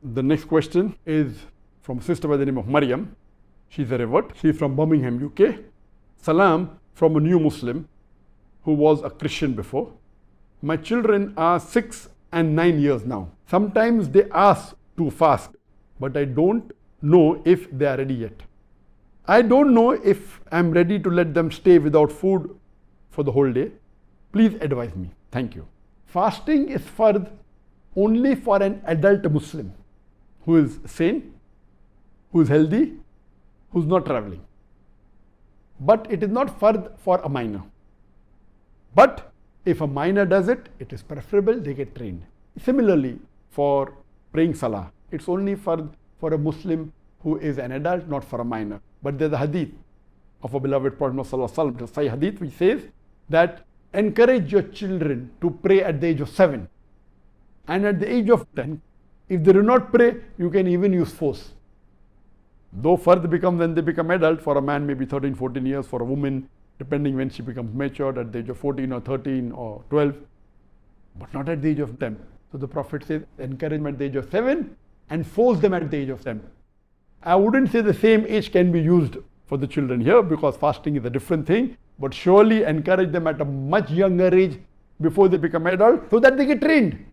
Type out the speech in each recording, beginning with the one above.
The next question is from a sister by the name of Maryam. She's a revert. She's from Birmingham, UK. Salam from a new Muslim who was a Christian before. My children are 6 and 9 years now. Sometimes they ask to fast, but I don't know if they are ready yet. I don't know if I'm ready to let them stay without food for the whole day. Please advise me. Thank you. Fasting is fard only for an adult Muslim who is sane, who is healthy, who is not traveling. But it is not fard for a minor. But if a minor does it, it is preferable they get trained. Similarly, for praying salah, it's only for a Muslim who is an adult, not for a minor. But there's a hadith of a beloved Prophet Muhammad, the Sahih hadith, which says that encourage your children to pray at the age of 7 and at the age of 10. If they do not pray, you can even use force. Though fard becomes when they become adult, for a man maybe 13, 14 years, for a woman, depending when she becomes matured at the age of 14 or 13 or 12, but not at the age of 10. So the Prophet says, encourage them at the age of 7 and force them at the age of 10. I wouldn't say the same age can be used for the children here because fasting is a different thing, but surely encourage them at a much younger age before they become adult so that they get trained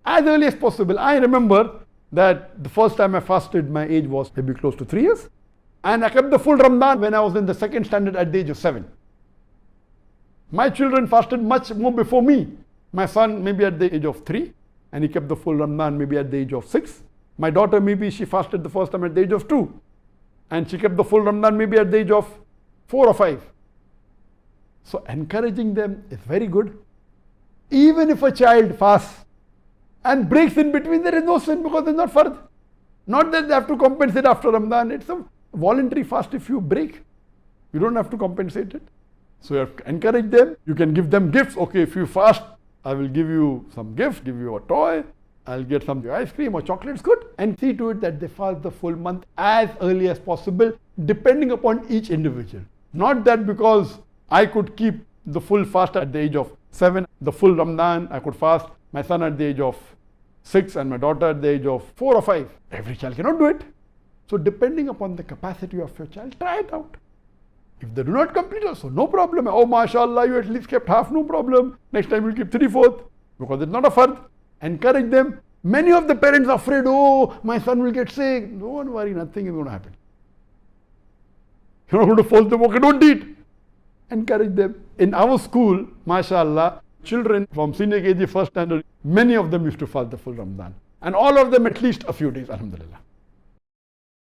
as early as possible. I remember that the first time I fasted, my age was maybe close to 3 years, and I kept the full Ramadan when I was in the second standard at the age of 7. My children fasted much more before me. My son maybe at the age of 3, and he kept the full Ramadan maybe at the age of 6. My daughter maybe she fasted the first time at the age of 2, and she kept the full Ramadan maybe at the age of 4 or 5. So encouraging them is very good. Even if a child fasts and breaks in between, there is no sin because it's not fard. Not that they have to compensate after Ramadan. It's a voluntary fast. If you break, you don't have to compensate it. So you have to encourage them. You can give them gifts. Okay, if you fast, I will give you some gift, give you a toy. I'll get some ice cream or chocolates, good. And see to it that they fast the full month as early as possible, depending upon each individual. Not that because I could keep the full fast at the age of 7, the full Ramadan, I could fast my son at the age of 6 and my daughter at the age of 4 or 5. Every child cannot do it. So depending upon the capacity of your child, try it out. If they do not complete also, no problem. Oh, mashallah, you at least kept half, no problem. Next time you'll keep 3/4 because it's not a fard. Encourage them. Many of the parents are afraid, oh, my son will get sick. Don't worry, nothing is going to happen. You're not going to force them, okay, don't eat. Encourage them. In our school, mashallah, children from senior KG first standard, many of them used to fast the full Ramadan. And all of them at least a few days, alhamdulillah.